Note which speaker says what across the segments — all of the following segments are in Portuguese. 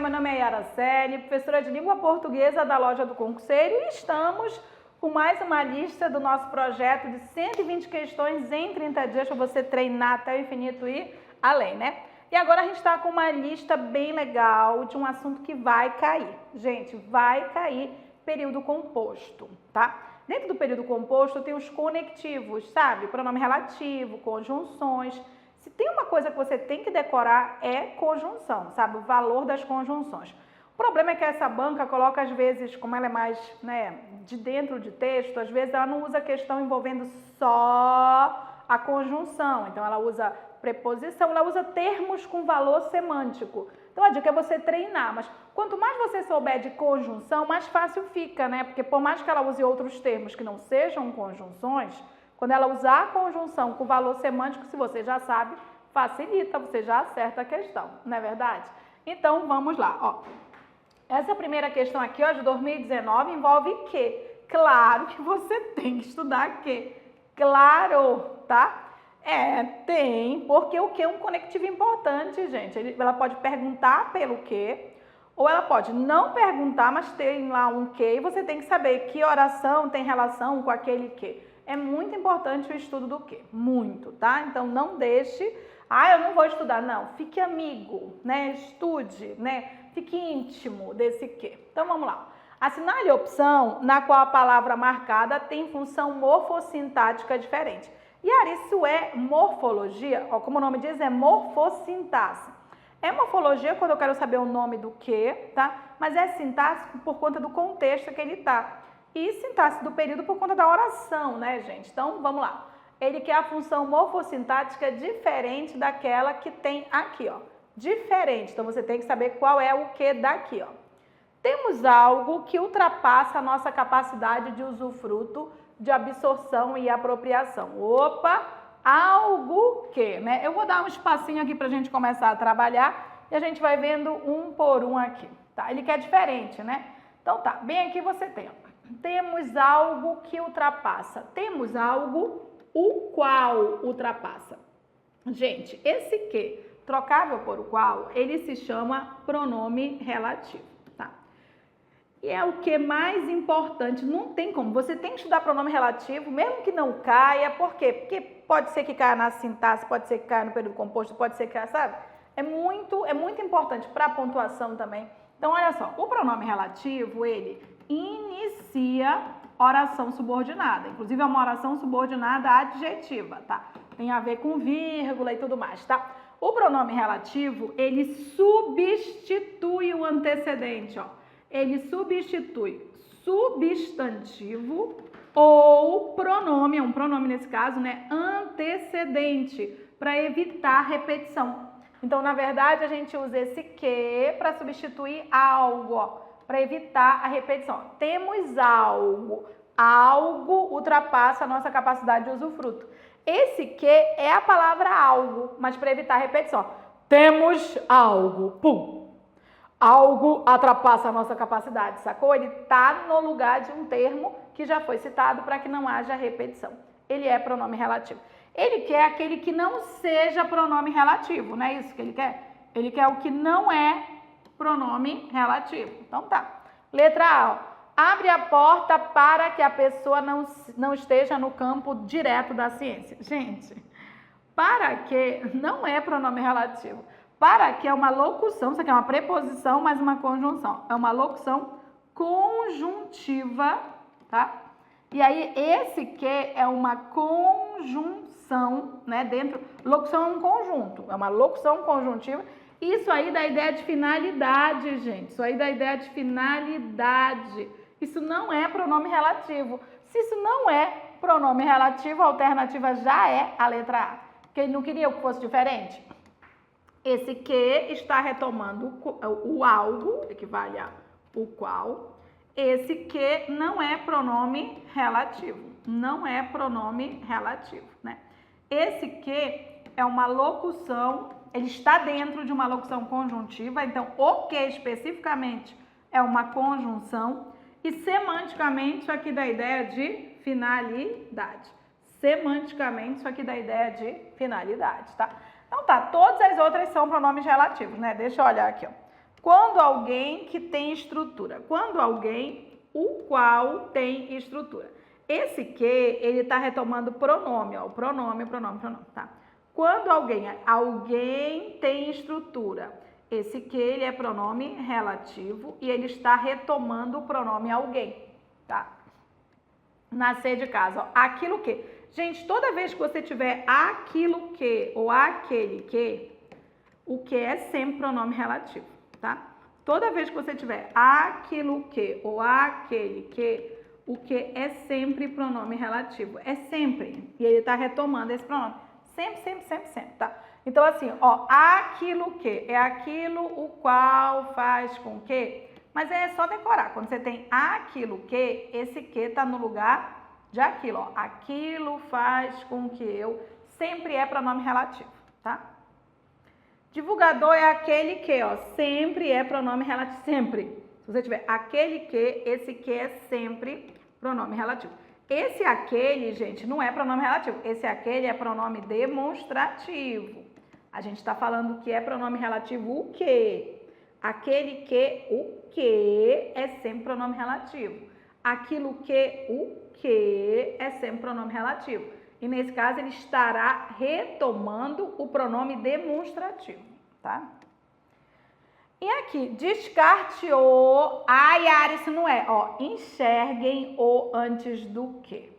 Speaker 1: meu nome é Yara Celi, professora de língua portuguesa da Loja do Concurseiro e estamos com mais uma lista do nosso projeto de 120 questões em 30 dias para você treinar até o infinito e além, né? E agora a gente está com uma lista bem legal de um assunto que vai cair. Gente, vai cair período composto, tá? Dentro do período composto tem os conectivos, sabe? Pronome relativo, conjunções. Se tem uma coisa que você tem que decorar é conjunção, sabe? O valor das conjunções. O problema é que essa banca coloca, às vezes, como ela é mais, né, de dentro de texto, às vezes ela não usa questão envolvendo só a conjunção. Então, ela usa preposição, ela usa termos com valor semântico. Então, a dica é você treinar, mas quanto mais você souber de conjunção, mais fácil fica, né? Porque por mais que ela use outros termos que não sejam conjunções, quando ela usar a conjunção com valor semântico, se você já sabe, facilita, você já acerta a questão, não é verdade? Então, vamos lá, ó. Essa primeira questão aqui, ó, de 2019, envolve que? Claro que você tem que estudar que? Claro, tá? Tem, porque o que é um conectivo importante, gente. Ela pode perguntar pelo que, ou ela pode não perguntar, mas tem lá um que, e você tem que saber que oração tem relação com aquele que. É muito importante o estudo do que, muito, tá? Então, não deixe, eu não vou estudar, não. Fique amigo, né? Estude, né? Fique íntimo desse que. Então, vamos lá. Assinale a opção na qual a palavra marcada tem função morfossintática diferente. E Ari, isso é morfologia? Ó, como o nome diz, é morfossintaxe. É morfologia quando eu quero saber o nome do que, tá? Mas é sintaxe por conta do contexto que ele tá. E sintaxe do período por conta da oração, né, gente? Então, vamos lá. Ele quer a função morfossintática diferente daquela que tem aqui, ó. Diferente. Então, você tem que saber qual é o que daqui, ó. Temos algo que ultrapassa a nossa capacidade de usufruto, de absorção e apropriação. Opa! Algo que, né? Eu vou dar um espacinho aqui pra gente começar a trabalhar e a gente vai vendo um por um aqui, tá? Ele quer diferente, né? Então, tá. Bem aqui você tem, ó. Temos algo que ultrapassa. Temos algo o qual ultrapassa. Gente, esse que, trocável por o qual, ele se chama pronome relativo, tá? E é o que mais importante, não tem como. Você tem que estudar pronome relativo, mesmo que não caia. Por quê? Porque pode ser que caia na sintaxe, pode ser que caia no período composto, pode ser que caia, sabe? É muito importante para a pontuação também. Então, olha só, o pronome relativo, ele inicia oração subordinada. Inclusive, é uma oração subordinada adjetiva, tá? Tem a ver com vírgula e tudo mais, tá? O pronome relativo, ele substitui o antecedente, ó. Ele substitui substantivo ou pronome, é um pronome nesse caso, né? Antecedente, para evitar repetição. Então, na verdade, a gente usa esse que para substituir algo, ó. Para evitar a repetição. Temos algo. Algo ultrapassa a nossa capacidade de usufruto. Esse que é a palavra algo, mas para evitar a repetição. Temos algo. Pum. Algo ultrapassa a nossa capacidade, sacou? Ele está no lugar de um termo que já foi citado para que não haja repetição. Ele é pronome relativo. Ele quer aquele que não seja pronome relativo, não é isso que ele quer? Ele quer o que não é pronome relativo. Então tá. Letra A. Abre a porta para que a pessoa não esteja no campo direto da ciência. Gente, para que não é pronome relativo. Para que é uma locução, isso aqui é uma preposição mais uma conjunção. É uma locução conjuntiva, tá? E aí esse que é uma conjunção, né? Locução é um conjunto, é uma locução conjuntiva. Isso aí dá ideia de finalidade, gente. Isso aí dá ideia de finalidade. Isso não é pronome relativo. Se isso não é pronome relativo, a alternativa já é a letra A. Porque ele não queria que fosse diferente. Esse que está retomando o algo, equivale a o qual. Esse que não é pronome relativo. Não é pronome relativo, né? Esse que é uma locução. Ele está dentro de uma locução conjuntiva, então o que especificamente é uma conjunção e semanticamente isso aqui dá ideia de finalidade. Semanticamente isso aqui dá ideia de finalidade, tá? Então tá, todas as outras são pronomes relativos, né? Deixa eu olhar aqui, ó. Quando alguém que tem estrutura. Quando alguém, o qual tem estrutura. Esse que, ele está retomando o pronome, ó. O pronome, tá? Quando alguém tem estrutura. Esse que, ele é pronome relativo e ele está retomando o pronome alguém, tá? Nascer de casa, ó. Aquilo que. Gente, toda vez que você tiver aquilo que ou aquele que, o que é sempre pronome relativo, tá? Toda vez que você tiver aquilo que ou aquele que, o que é sempre pronome relativo. É sempre. E ele está retomando esse pronome. Sempre, tá? Então, assim, ó, aquilo que é aquilo o qual faz com que, mas é só decorar. Quando você tem aquilo que, esse que está no lugar de aquilo, ó. Aquilo faz com que eu, sempre é pronome relativo, tá? Divulgador é aquele que, ó, sempre é pronome relativo, sempre. Se você tiver aquele que, esse que é sempre pronome relativo. Esse aquele, gente, não é pronome relativo. Esse aquele é pronome demonstrativo. A gente está falando que é pronome relativo o que? Aquele que, o que é sempre pronome relativo. Aquilo que, o que é sempre pronome relativo. E nesse caso ele estará retomando o pronome demonstrativo, tá? E aqui, descarte o, ai, Yara, isso não é, ó, enxerguem o antes do que.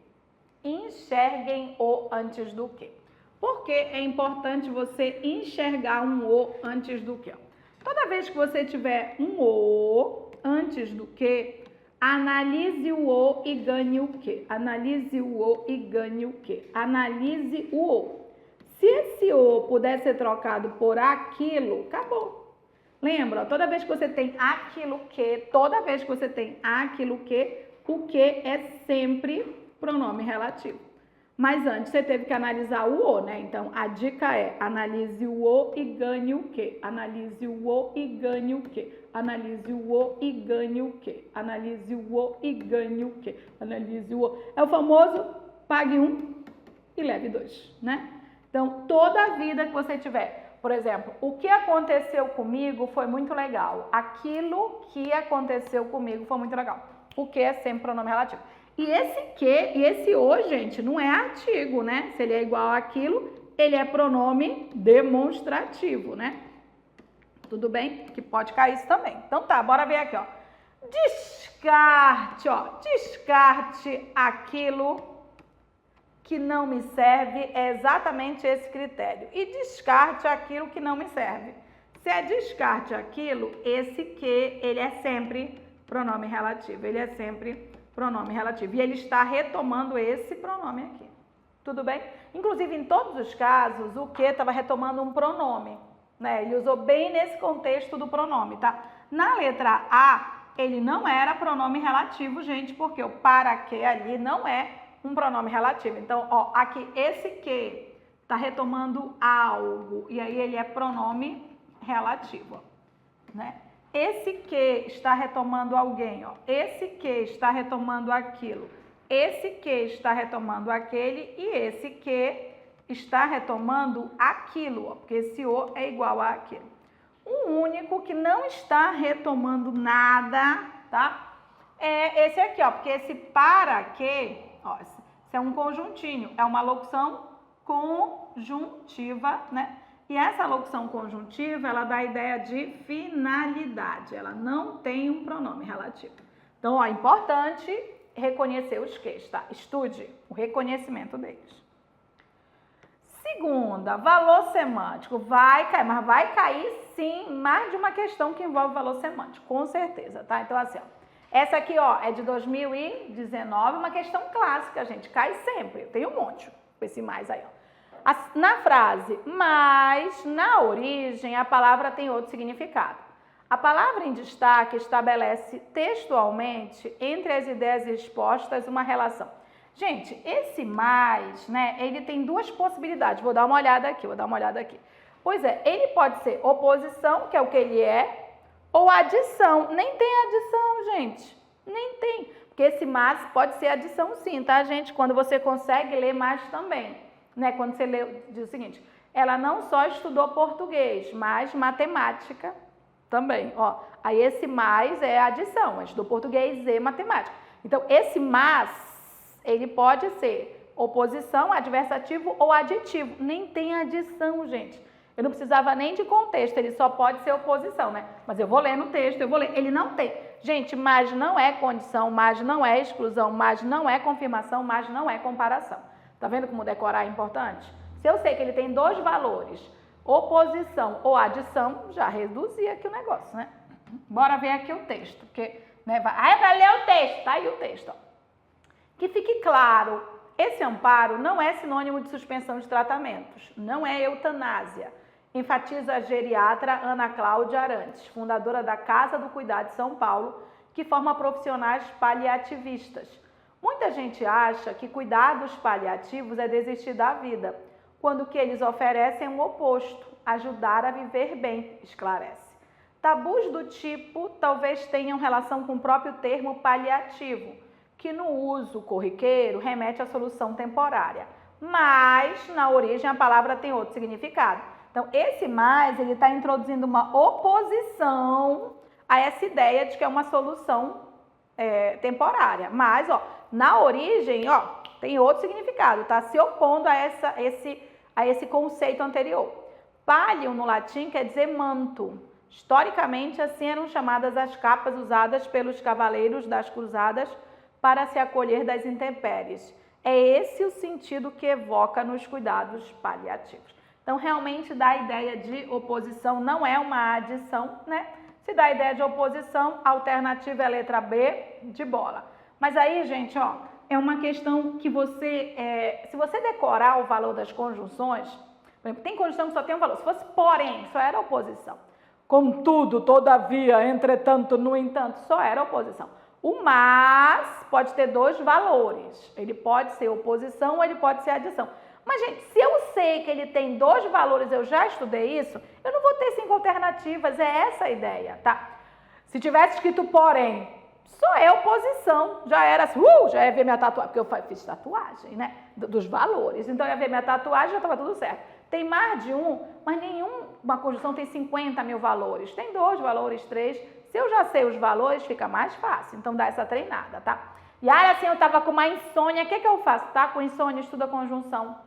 Speaker 1: Enxerguem o antes do que. Por que é importante você enxergar um o antes do que? Toda vez que você tiver um o antes do que, analise o o e ganhe o que. Analise o o e ganhe o que. Analise o o. Se esse o puder ser trocado por aquilo, acabou. Lembra, toda vez que você tem aquilo que, toda vez que você tem aquilo que, o que é sempre pronome relativo. Mas antes você teve que analisar o o, né? Então, a dica é, analise o o e ganhe o que. Analise o o e ganhe o que. Analise o o e ganhe o que. Analise o o e ganhe o que. Analise o o. É o famoso pague um e leve dois, né? Então, toda a vida que você tiver, por exemplo, o que aconteceu comigo foi muito legal. Aquilo que aconteceu comigo foi muito legal. O que é sempre pronome relativo. E esse que e esse o, gente, não é artigo, né? Se ele é igual àquilo, ele é pronome demonstrativo, né? Tudo bem? Que pode cair isso também. Então tá, bora ver aqui, ó. Descarte, ó. Descarte aquilo que não me serve, é exatamente esse critério. E descarte aquilo que não me serve. Se é descarte aquilo, esse que, ele é sempre pronome relativo. Ele é sempre pronome relativo. E ele está retomando esse pronome aqui. Tudo bem? Inclusive, em todos os casos, o que estava retomando um pronome, né? Ele usou bem nesse contexto do pronome, tá? Na letra A, ele não era pronome relativo, gente, porque o para que ali não é um pronome relativo. Então, ó, aqui esse que está retomando algo, e aí ele é pronome relativo, ó, né? Esse que está retomando alguém, ó. Esse que está retomando aquilo. Esse que está retomando aquele e esse que está retomando aquilo, ó, porque esse o é igual a aquilo. Um único que não está retomando nada, tá? É esse aqui, ó, porque esse para que, ó, isso é um conjuntinho, é uma locução conjuntiva, né? E essa locução conjuntiva, ela dá a ideia de finalidade, ela não tem um pronome relativo. Então, ó, é importante reconhecer os ques, tá? Estude o reconhecimento deles. Segunda, valor semântico. Vai cair, mas vai cair sim mais de uma questão que envolve valor semântico, com certeza, tá? Então, assim, ó, essa aqui, ó, é de 2019, uma questão clássica, gente, cai sempre. Tem um monte com esse mais aí, ó. Na frase, mas na origem a palavra tem outro significado. A palavra em destaque estabelece textualmente entre as ideias expostas uma relação. Gente, esse mais, né, ele tem duas possibilidades. Vou dar uma olhada aqui. Pois é, ele pode ser oposição, que é o que ele é, ou adição. Nem tem adição, gente. Nem tem. Porque esse mais pode ser adição sim, tá, gente? Quando você consegue ler mais também. Né, quando você lê, diz o seguinte, ela não só estudou português, mas matemática Também, ó. Aí esse mais é adição, a gente do português e matemática. Então, esse mas, ele pode ser oposição, adversativo ou aditivo. Nem tem adição, gente. Eu não precisava nem de contexto, ele só pode ser oposição, né? Mas eu vou ler no texto, eu vou ler. Ele não tem. Gente, mas não é condição, mas não é exclusão, mas não é confirmação, mas não é comparação. Tá vendo como decorar é importante? Se eu sei que ele tem dois valores, oposição ou adição, já reduzi aqui o negócio, né? Bora ver aqui o texto, porque, né, vai ler o texto, tá aí o texto, ó. Que fique claro, esse amparo não é sinônimo de suspensão de tratamentos, não é eutanásia, enfatiza a geriatra Ana Cláudia Arantes, fundadora da Casa do Cuidado de São Paulo, que forma profissionais paliativistas. Muita gente acha que cuidados paliativos é desistir da vida, quando o que eles oferecem é o oposto, ajudar a viver bem, esclarece. Tabus do tipo talvez tenham relação com o próprio termo paliativo, que no uso corriqueiro remete à solução temporária, mas na origem a palavra tem outro significado. Então, esse mais, ele está introduzindo uma oposição a essa ideia de que é uma solução temporária, mas, ó, na origem, ó, tem outro significado, está se opondo a esse conceito anterior. Palio, no latim, quer dizer manto. Historicamente, assim eram chamadas as capas usadas pelos cavaleiros das cruzadas para se acolher das intempéries. É esse o sentido que evoca nos cuidados paliativos. Então, realmente dá a ideia de oposição, não é uma adição, né? Se dá a ideia de oposição, a alternativa é a letra B, de bola. Mas aí, gente, ó, é uma questão que você, se você decorar o valor das conjunções, por exemplo, tem conjunção que só tem um valor, se fosse porém, só era oposição. Contudo, todavia, entretanto, no entanto, só era oposição. O mas pode ter dois valores, ele pode ser oposição ou ele pode ser adição. Mas, gente, se eu sei que ele tem dois valores, eu já estudei isso, eu não vou ter 5 alternativas, é essa a ideia, tá? Se tivesse escrito porém, só é oposição, já era assim, já ia ver minha tatuagem, porque eu fiz tatuagem, né, dos valores, então eu ia ver minha tatuagem, já estava tudo certo. Tem mais de um, mas nenhuma conjunção tem 50 mil valores, tem 2 valores, 3, se eu já sei os valores, fica mais fácil, então dá essa treinada, tá? E aí, assim, eu tava com uma insônia, o que eu faço? Tá com insônia, estuda conjunção.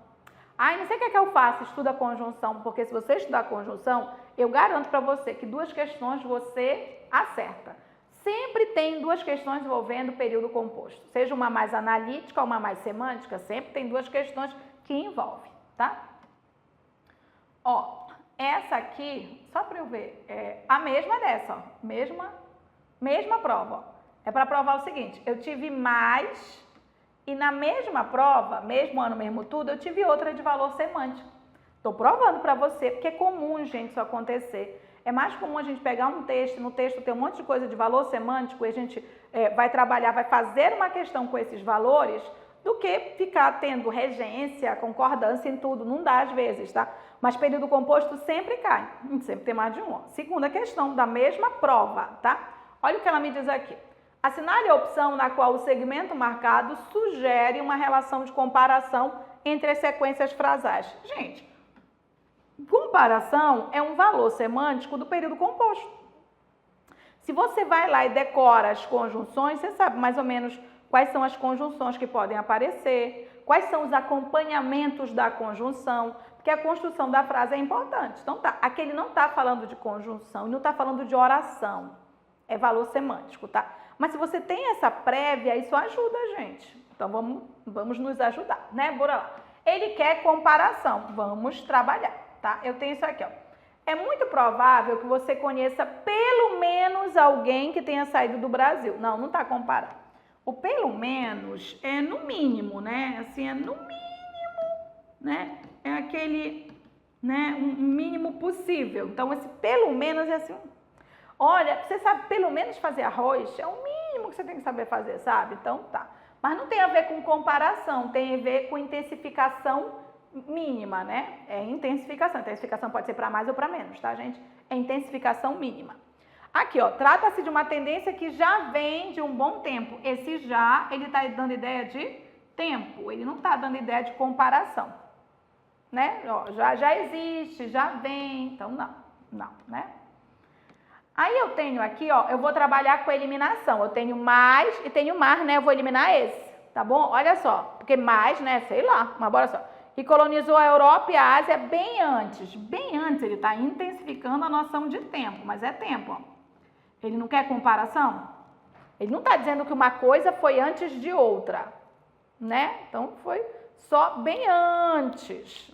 Speaker 1: Ai, não sei o que eu faço, estuda conjunção, porque se você estudar conjunção, eu garanto para você que 2 questões você acerta. Sempre tem 2 questões envolvendo período composto, seja uma mais analítica ou uma mais semântica, sempre tem 2 questões que envolvem, tá? Ó, essa aqui, só para eu ver, é a mesma dessa, ó, mesma prova, ó. É para provar o seguinte, eu tive mais... E na mesma prova, mesmo ano, mesmo tudo, eu tive outra de valor semântico. Estou provando para você, porque é comum, gente, isso acontecer. É mais comum a gente pegar um texto, no texto tem um monte de coisa de valor semântico, e a gente vai trabalhar, vai fazer uma questão com esses valores, do que ficar tendo regência, concordância em tudo. Não dá às vezes, tá? Mas período composto sempre cai, sempre tem mais de um. Ó. Segunda questão da mesma prova, tá? Olha o que ela me diz aqui. Assinale a opção na qual o segmento marcado sugere uma relação de comparação entre as sequências frasais. Gente, comparação é um valor semântico do período composto. Se você vai lá e decora as conjunções, você sabe mais ou menos quais são as conjunções que podem aparecer, quais são os acompanhamentos da conjunção, porque a construção da frase é importante. Então tá, aqui ele não está falando de conjunção, não está falando de oração, é valor semântico, tá? Mas se você tem essa prévia, isso ajuda a gente. Então, vamos nos ajudar, né? Bora lá. Ele quer comparação. Vamos trabalhar, tá? Eu tenho isso aqui, ó. É muito provável que você conheça pelo menos alguém que tenha saído do Brasil. Não, não tá comparado. O pelo menos é no mínimo, né? Assim, é no mínimo, né? É aquele, né? Um mínimo possível. Então, esse pelo menos é assim... Olha, você sabe pelo menos fazer arroz? É o mínimo que você tem que saber fazer, sabe? Então, tá. Mas não tem a ver com comparação, tem a ver com intensificação mínima, né? É intensificação. Intensificação pode ser para mais ou para menos, tá, gente? É intensificação mínima. Aqui, ó, trata-se de uma tendência que já vem de um bom tempo. Esse já, ele tá dando ideia de tempo, ele não tá dando ideia de comparação, né? Ó, já existe, já vem, então não, né? Aí eu tenho aqui, ó, eu vou trabalhar com a eliminação. Eu tenho mais e tenho mais, né? Eu vou eliminar esse, tá bom? Olha só, porque mais, né? Sei lá, mas bora só. Que colonizou a Europa e a Ásia bem antes. Bem antes, ele está intensificando a noção de tempo, mas é tempo, ó. Ele não quer comparação? Ele não está dizendo que uma coisa foi antes de outra, né? Então, foi só bem antes.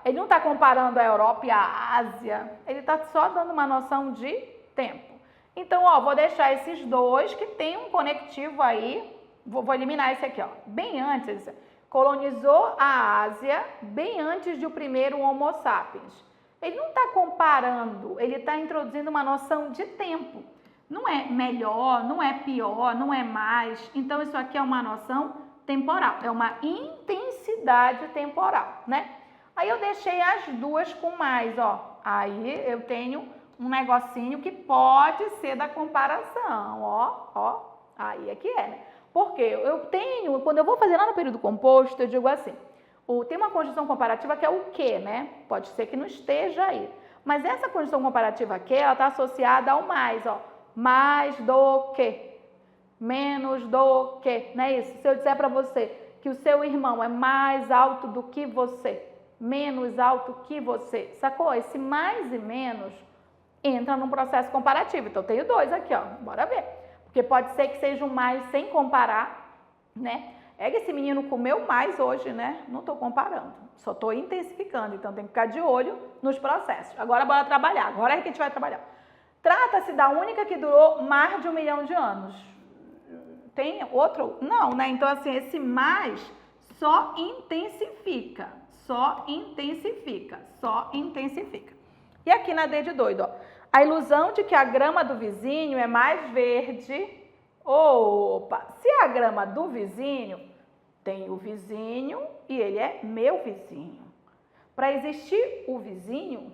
Speaker 1: Ele não está comparando a Europa e a Ásia. Ele está só dando uma noção de tempo. Então, ó, vou deixar esses dois que tem um conectivo aí. Vou eliminar esse aqui, ó. Bem antes, colonizou a Ásia bem antes de o primeiro Homo sapiens. Ele não está comparando, ele está introduzindo uma noção de tempo. Não é melhor, não é pior, não é mais. Então, isso aqui é uma noção temporal, é uma intensidade temporal, né? Aí eu deixei as duas com mais, ó. Aí eu tenho um negocinho que pode ser da comparação, ó. Aí é que é, né? Porque eu tenho, quando eu vou fazer lá no período composto, eu digo assim, tem uma conjunção comparativa que é o que, né? Pode ser que não esteja aí. Mas essa conjunção comparativa aqui, ela está associada ao mais, ó. Mais do que, menos do que, não é isso? Se eu disser para você que o seu irmão é mais alto do que você, menos alto que você, sacou? Esse mais e menos entra num processo comparativo. Então, eu tenho dois aqui, ó. Bora ver. Porque pode ser que seja um mais sem comparar, né? É que esse menino comeu mais hoje, né? Não estou comparando, só estou intensificando. Então, tem que ficar de olho nos processos. Agora, bora trabalhar. Agora é que a gente vai trabalhar. Trata-se da única que durou mais de 1 milhão de anos. Tem outro? Não, né? Então, assim, esse mais só intensifica. Só intensifica. Só intensifica. E aqui na D de doido, ó. A ilusão de que a grama do vizinho é mais verde. Opa! Se a grama do vizinho tem o vizinho e ele é meu vizinho. Para existir o vizinho,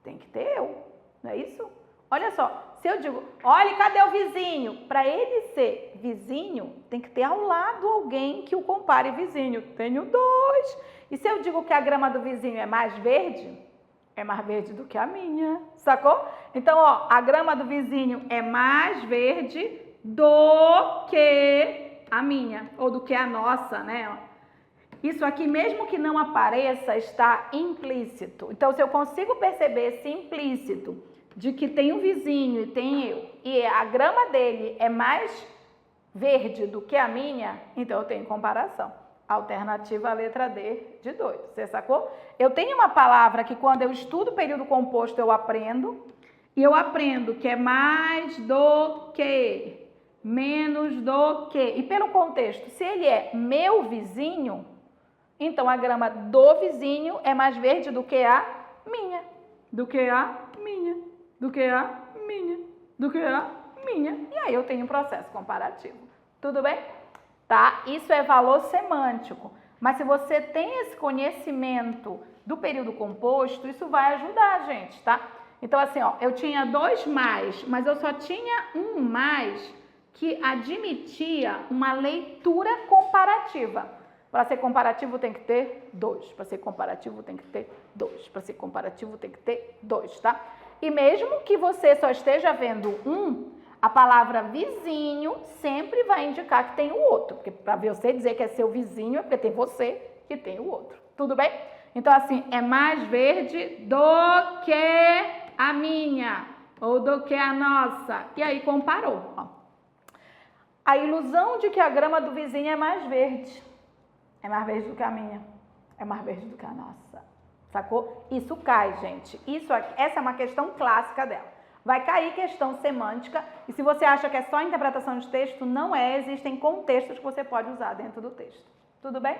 Speaker 1: tem que ter eu. Não é isso? Olha só, se eu digo, olha, cadê o vizinho? Para ele ser vizinho, tem que ter ao lado alguém que o compare vizinho. Tenho dois. E se eu digo que a grama do vizinho é mais verde do que a minha, sacou? Então, ó, a grama do vizinho é mais verde do que a minha, ou do que a nossa, né? Isso aqui, mesmo que não apareça, está implícito. Então, se eu consigo perceber esse implícito de que tem um vizinho e tem eu, e a grama dele é mais verde do que a minha, então eu tenho comparação. Alternativa a letra D de doido. Você sacou? Eu tenho uma palavra que quando eu estudo o período composto eu aprendo, e eu aprendo que é mais do que, menos do que. E pelo contexto, se ele é meu vizinho, então a grama do vizinho é mais verde do que a minha, do que a minha, do que a minha, do que a minha. E aí eu tenho um processo comparativo. Tudo bem? Tá? Isso é valor semântico. Mas se você tem esse conhecimento do período composto, isso vai ajudar a gente, tá? Então, assim, ó, eu tinha dois mais, mas eu só tinha um mais que admitia uma leitura comparativa. Para ser comparativo tem que ter dois. Para ser comparativo tem que ter dois. Para ser comparativo tem que ter dois, tá? E mesmo que você só esteja vendo um, a palavra vizinho sempre vai indicar que tem o outro. Porque para você dizer que é seu vizinho é porque tem você e tem o outro. Tudo bem? Então, assim, é mais verde do que a minha ou do que a nossa. E aí comparou, ó. A ilusão de que a grama do vizinho é mais verde. É mais verde do que a minha. É mais verde do que a nossa. Sacou? Isso cai, gente. Essa é uma questão clássica dela. Vai cair questão semântica. E se você acha que é só interpretação de texto, não é. Existem contextos que você pode usar dentro do texto. Tudo bem?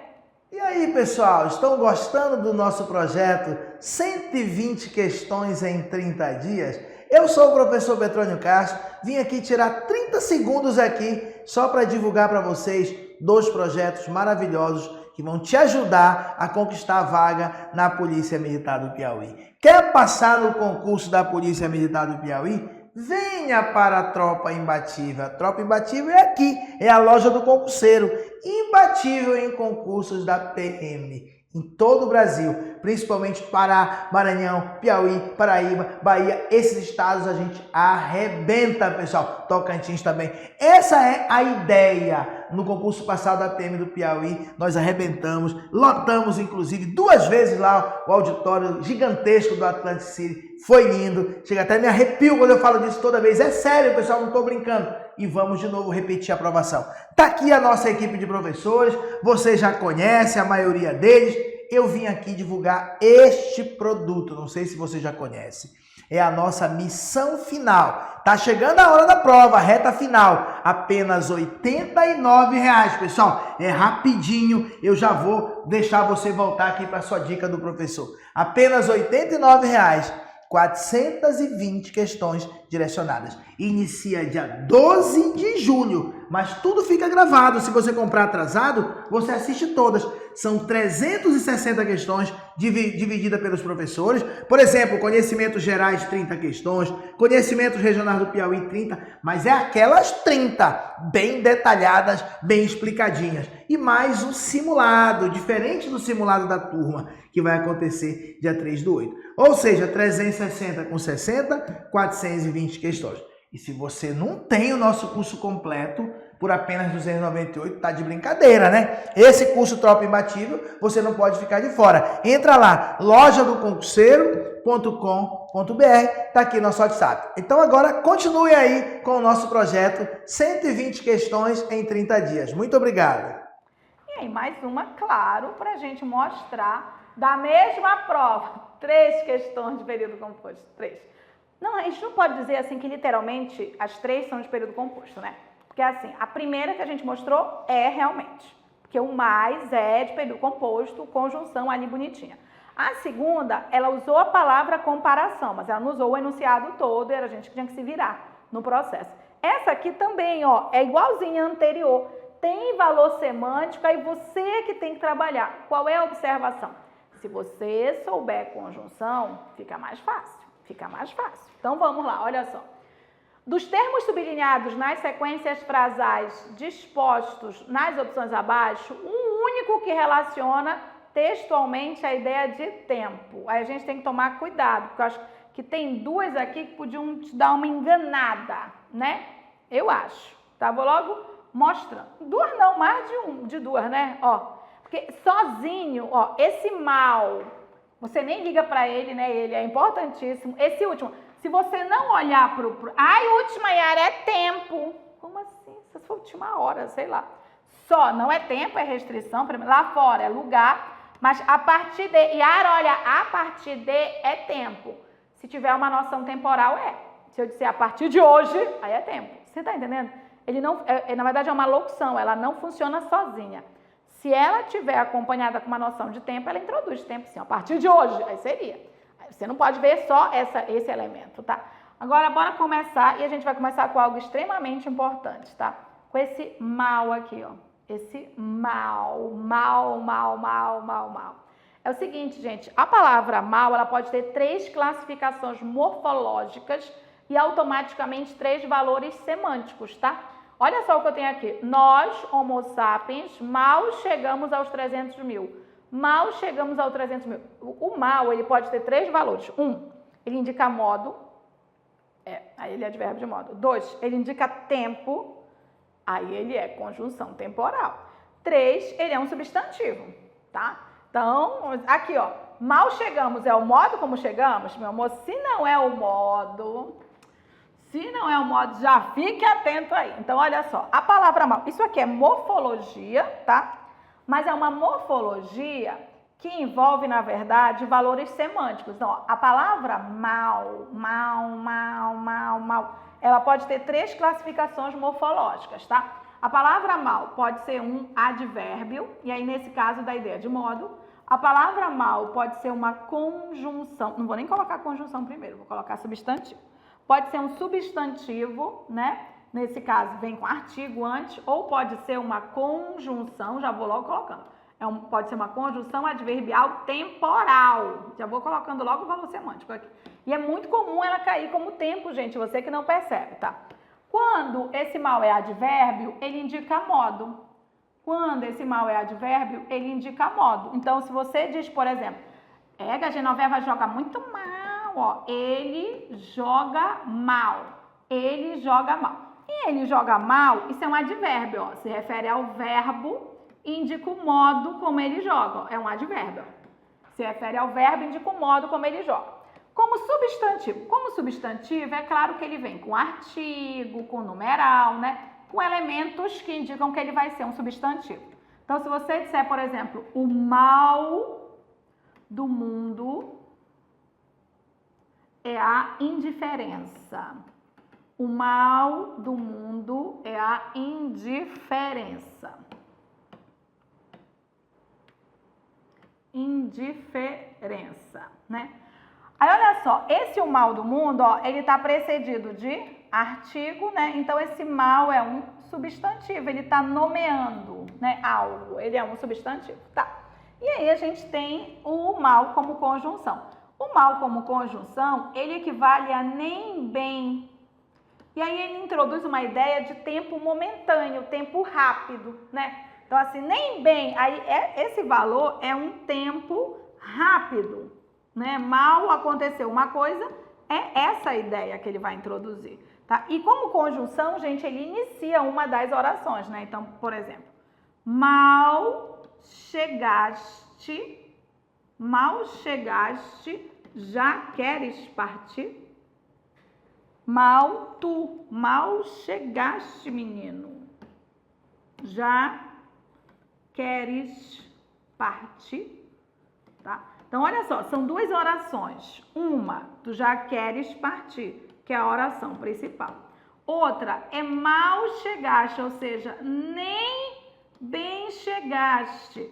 Speaker 2: E aí, pessoal? Estão gostando do nosso projeto 120 questões em 30 dias? Eu sou o professor Petrônio Castro. Vim aqui tirar 30 segundos aqui só para divulgar para vocês 2 projetos maravilhosos que vão te ajudar a conquistar a vaga na Polícia Militar do Piauí. Quer passar no concurso da Polícia Militar do Piauí? Venha para a Tropa Imbatível. A Tropa Imbatível é aqui, é a loja do concurseiro, imbatível em concursos da PM. em todo o Brasil, principalmente Pará, Maranhão, Piauí, Paraíba, Bahia, esses estados a gente arrebenta, pessoal. Tocantins também. Essa é a ideia. No concurso passado da PM do Piauí, nós arrebentamos, lotamos inclusive 2 vezes lá o auditório gigantesco do Atlantic City. Foi lindo, chega até me arrepio quando eu falo disso toda vez. É sério, pessoal, não estou brincando. E vamos de novo repetir a aprovação. Tá aqui a nossa equipe de professores, você já conhece a maioria deles. Eu vim aqui divulgar este produto, não sei se você já conhece. É a nossa missão final. Tá chegando a hora da prova, reta final. Apenas R$ 89,00, pessoal. É rapidinho, eu já vou deixar você voltar aqui para sua dica do professor. Apenas R$ 89,00. 420 questões direcionadas. Inicia dia 12 de julho, mas tudo fica gravado. Se você comprar atrasado, você assiste todas. São 360 questões divididas pelos professores. Por exemplo, conhecimentos gerais, 30 questões. Conhecimentos regionais do Piauí, 30. Mas é aquelas 30 bem detalhadas, bem explicadinhas. E mais um simulado, diferente do simulado da turma, que vai acontecer dia 3/8. Ou seja, 360 com 60, 420 questões. E se você não tem o nosso curso completo, por apenas R$ 298, tá de brincadeira, né? Esse curso Tropa Imbatível, você não pode ficar de fora. Entra lá, lojadoconcurseiro.com.br, tá aqui nosso WhatsApp. Então agora continue aí com o nosso projeto 120 questões em 30 dias. Muito obrigado.
Speaker 1: E aí, mais uma, claro, para a gente mostrar da mesma prova. 3 questões de período composto. 3. Não, a gente não pode dizer assim que literalmente as 3 são de período composto, né? Porque assim, a primeira que a gente mostrou é realmente. Porque o mais é de período composto, conjunção ali bonitinha. A segunda, ela usou a palavra comparação, mas ela não usou o enunciado todo, era a gente que tinha que se virar no processo. Essa aqui também, ó, é igualzinha à anterior. Tem valor semântico, aí você que tem que trabalhar. Qual é a observação? Se você souber conjunção, fica mais fácil. Fica mais fácil. Então vamos lá, olha só. Dos termos sublinhados nas sequências frasais dispostos nas opções abaixo, um único que relaciona textualmente a ideia de tempo. Aí a gente tem que tomar cuidado, porque eu acho que tem 2 aqui que podiam te dar uma enganada, né? Eu acho. Tá? Vou logo mostrando. 2 não, mais de 2, né? Ó. Porque sozinho, ó, esse mal, você nem liga para ele, né? Ele é importantíssimo. Esse último, se você não olhar pro... Ai, última, Yara, é tempo. Como assim? Se for última hora, sei lá. Só, não é tempo, é restrição. Lá fora é lugar, mas a partir de... Yara, olha, a partir de é tempo. Se tiver uma noção temporal, é. Se eu disser a partir de hoje, aí é tempo. Você tá entendendo? Ele não, na verdade, é uma locução, ela não funciona sozinha. Se ela tiver acompanhada com uma noção de tempo, ela introduz tempo sim, a partir de hoje, aí seria. Você não pode ver só esse elemento, tá? Agora, bora começar, e a gente vai começar com algo extremamente importante, tá? Com esse mal aqui, ó. Esse mal. É o seguinte, gente, a palavra mal, ela pode ter 3 classificações morfológicas e automaticamente 3 valores semânticos, tá? Olha só o que eu tenho aqui. Nós, Homo sapiens, mal chegamos aos 300 mil. Mal chegamos aos 300 mil. O mal, ele pode ter 3 valores. 1, ele indica modo. Aí ele é advérbio de modo. 2, ele indica tempo. Aí ele é conjunção temporal. 3, ele é um substantivo, tá? Então, aqui, ó. Mal chegamos é o modo como chegamos? Meu amor, se não é o modo... Se não é o modo, já fique atento aí. Então, olha só, a palavra mal, isso aqui é morfologia, tá? Mas é uma morfologia que envolve, na verdade, valores semânticos. Então, a palavra mal, ela pode ter 3 classificações morfológicas, tá? A palavra mal pode ser um advérbio, e aí, nesse caso, dá ideia de modo. A palavra mal pode ser uma conjunção, não vou nem colocar conjunção primeiro, vou colocar substantivo. Pode ser um substantivo, né? Nesse caso, vem com artigo antes, ou pode ser uma conjunção, já vou logo colocando. Pode ser uma conjunção adverbial temporal. Já vou colocando logo o valor semântico aqui. E é muito comum ela cair como tempo, gente, você que não percebe, tá? Quando esse mal é advérbio, ele indica modo. Quando esse mal é advérbio, ele indica modo. Então, se você diz, por exemplo, a Genoveva joga muito mal, ó, ele joga mal, ele joga mal. E ele joga mal, isso é um advérbio, ó, se refere ao verbo e indica o modo como ele joga, ó, é um advérbio. Se refere ao verbo e indica o modo como ele joga. Como substantivo, é claro que ele vem com artigo, com numeral, né? Com elementos que indicam que ele vai ser um substantivo. Então, se você disser, por exemplo, o mal do mundo é a indiferença. O mal do mundo é a indiferença. Indiferença, né? Aí, olha só, esse o mal do mundo, ó, ele tá precedido de artigo, né? Então, esse mal é um substantivo, ele tá nomeando, né, algo, ele é um substantivo, tá? E aí, a gente tem o mal como conjunção. O mal como conjunção, ele equivale a nem bem. E aí, ele introduz uma ideia de tempo momentâneo, tempo rápido, né? Então, assim, nem bem, aí esse valor é um tempo rápido, né? Mal aconteceu uma coisa, é essa a ideia que ele vai introduzir, tá? E como conjunção, gente, ele inicia uma das orações, né? Então, por exemplo, mal chegaste, já queres partir? Mal chegaste, menino, já queres partir, tá? Então, olha só, são duas orações. Uma, tu já queres partir, que é a oração principal. Outra é mal chegaste, ou seja, nem bem chegaste.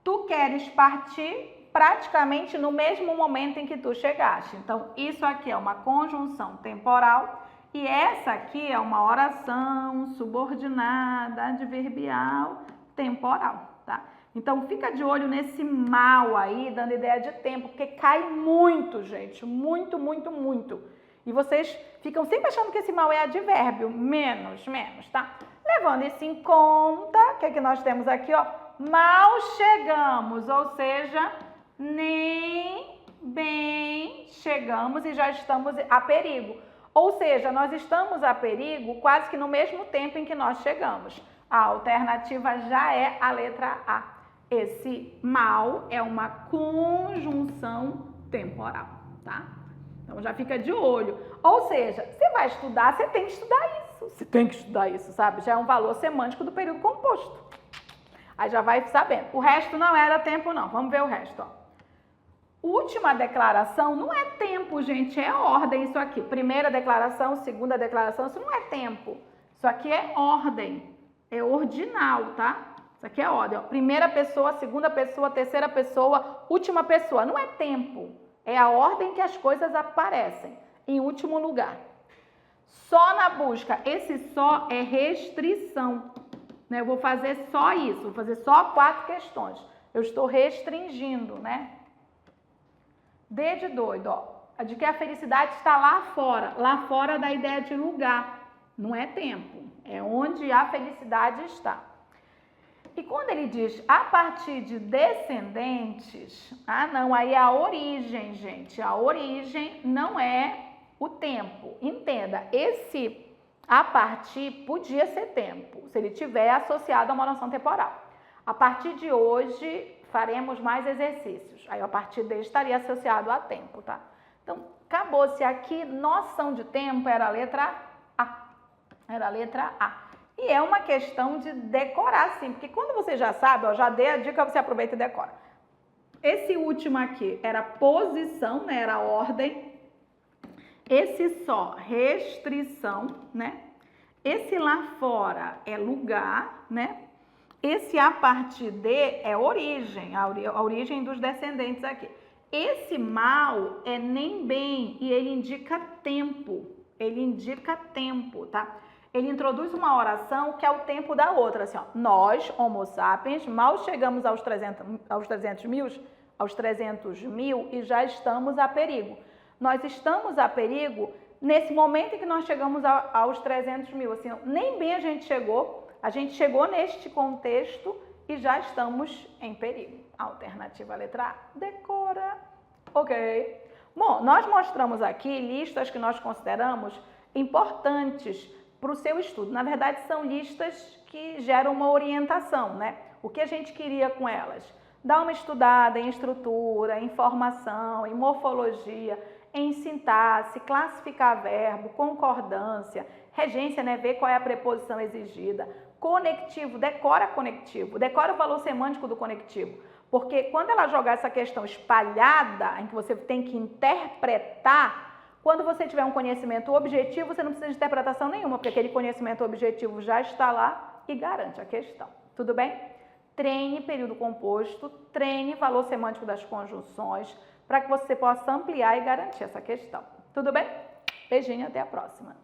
Speaker 1: Tu queres partir praticamente no mesmo momento em que tu chegaste. Então, isso aqui é uma conjunção temporal e essa aqui é uma oração subordinada, adverbial, temporal, tá? Então, fica de olho nesse mal aí, dando ideia de tempo, porque cai muito, gente, muito, muito, muito. E vocês ficam sempre achando que esse mal é advérbio, menos, tá? Levando isso em conta, o que é que nós temos aqui, ó? Mal chegamos, ou seja, nem bem chegamos e já estamos a perigo. Ou seja, nós estamos a perigo quase que no mesmo tempo em que nós chegamos. A alternativa já é a letra A. Esse mal é uma conjunção temporal, tá? Então já fica de olho. Ou seja, você vai estudar, você tem que estudar isso. Você tem que estudar isso, sabe? Já é um valor semântico do período composto. Aí já vai sabendo. O resto não era tempo, não. Vamos ver o resto, ó. Última declaração não é tempo, gente, é ordem isso aqui. Primeira declaração, segunda declaração, isso não é tempo. Isso aqui é ordem, é ordinal, tá? Isso aqui é ordem, ó. Primeira pessoa, segunda pessoa, terceira pessoa, última pessoa. Não é tempo, é a ordem que as coisas aparecem, em último lugar. Só na busca, esse só é restrição, né? Eu vou fazer só isso, vou fazer só 4 questões. Eu estou restringindo, né? D de doido, ó, de que a felicidade está lá fora da ideia de lugar, não é tempo, é onde a felicidade está. E quando ele diz a partir de descendentes, não, aí é a origem, gente, a origem não é o tempo. Entenda, esse a partir podia ser tempo, se ele tiver associado a uma noção temporal. A partir de hoje, faremos mais exercícios. Aí, a partir dele, estaria associado a tempo, tá? Então, acabou-se aqui, noção de tempo era a letra A. Era a letra A. E é uma questão de decorar, sim, porque quando você já sabe, ó, já dei a dica, você aproveita e decora. Esse último aqui era posição, né? Era ordem. Esse só, restrição, né? Esse lá fora é lugar, né? Esse a partir de é origem, a origem dos descendentes aqui. Esse mal é nem bem e ele indica tempo, tá? Ele introduz uma oração que é o tempo da outra, assim, ó. Nós, Homo sapiens, mal chegamos aos 300 mil e já estamos a perigo. Nós estamos a perigo nesse momento em que nós chegamos aos 300 mil, assim, nem bem a gente chegou, A gente chegou neste contexto e já estamos em perigo. Alternativa letra A, decora. Ok. Bom, nós mostramos aqui listas que nós consideramos importantes para o seu estudo. Na verdade, são listas que geram uma orientação, né? O que a gente queria com elas? Dar uma estudada em estrutura, em formação, em morfologia, em sintaxe, classificar verbo, concordância, regência, né? Ver qual é a preposição exigida, conectivo, decora o valor semântico do conectivo. Porque quando ela jogar essa questão espalhada, em que você tem que interpretar, quando você tiver um conhecimento objetivo, você não precisa de interpretação nenhuma, porque aquele conhecimento objetivo já está lá e garante a questão. Tudo bem? Treine período composto, treine valor semântico das conjunções, para que você possa ampliar e garantir essa questão. Tudo bem? Beijinho, até a próxima.